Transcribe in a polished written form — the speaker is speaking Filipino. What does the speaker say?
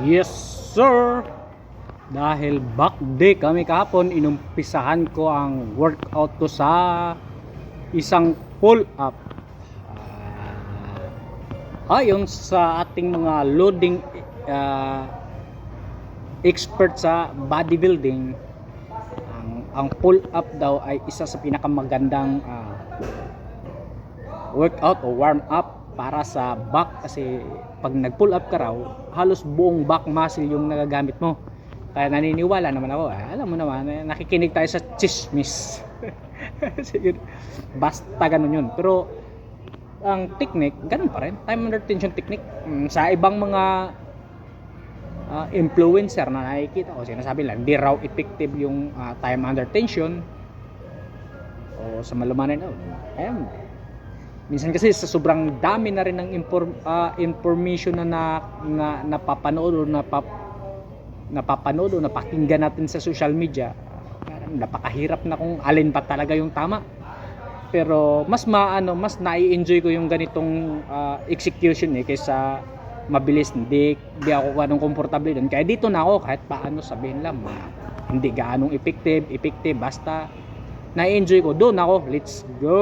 Yes, sir! Dahil back day kami kahapon, inumpisahan ko ang workout ko sa isang pull-up. Ayon sa ating mga loading expert sa bodybuilding, ang pull-up daw ay isa sa pinakamagandang workout o warm-up para sa back, kasi pag nag-pull up ka raw, halos buong back muscle yung nagagamit mo. Kaya naniniwala naman ako, alam mo naman, nakikinig tayo sa chismis. Sige, basta ganun yun. Pero ang technique, ganun pa rin, time under tension technique. Sa ibang mga influencer na nakikita ko, sinasabi lang hindi raw effective yung time under tension o sa malumanan. Ayan, minsan kasi sa sobrang dami na rin ng information na napapanood o napapanood o napakinggan natin sa social media, napakahirap na kung alin pa talaga yung tama. Pero mas nai-enjoy ko yung ganitong execution kaysa mabilis. Hindi ako ganong komportable doon. Kaya dito na ako, kahit paano sabihin lang hindi gaanong effective, basta nai-enjoy ko, doon ako, let's go.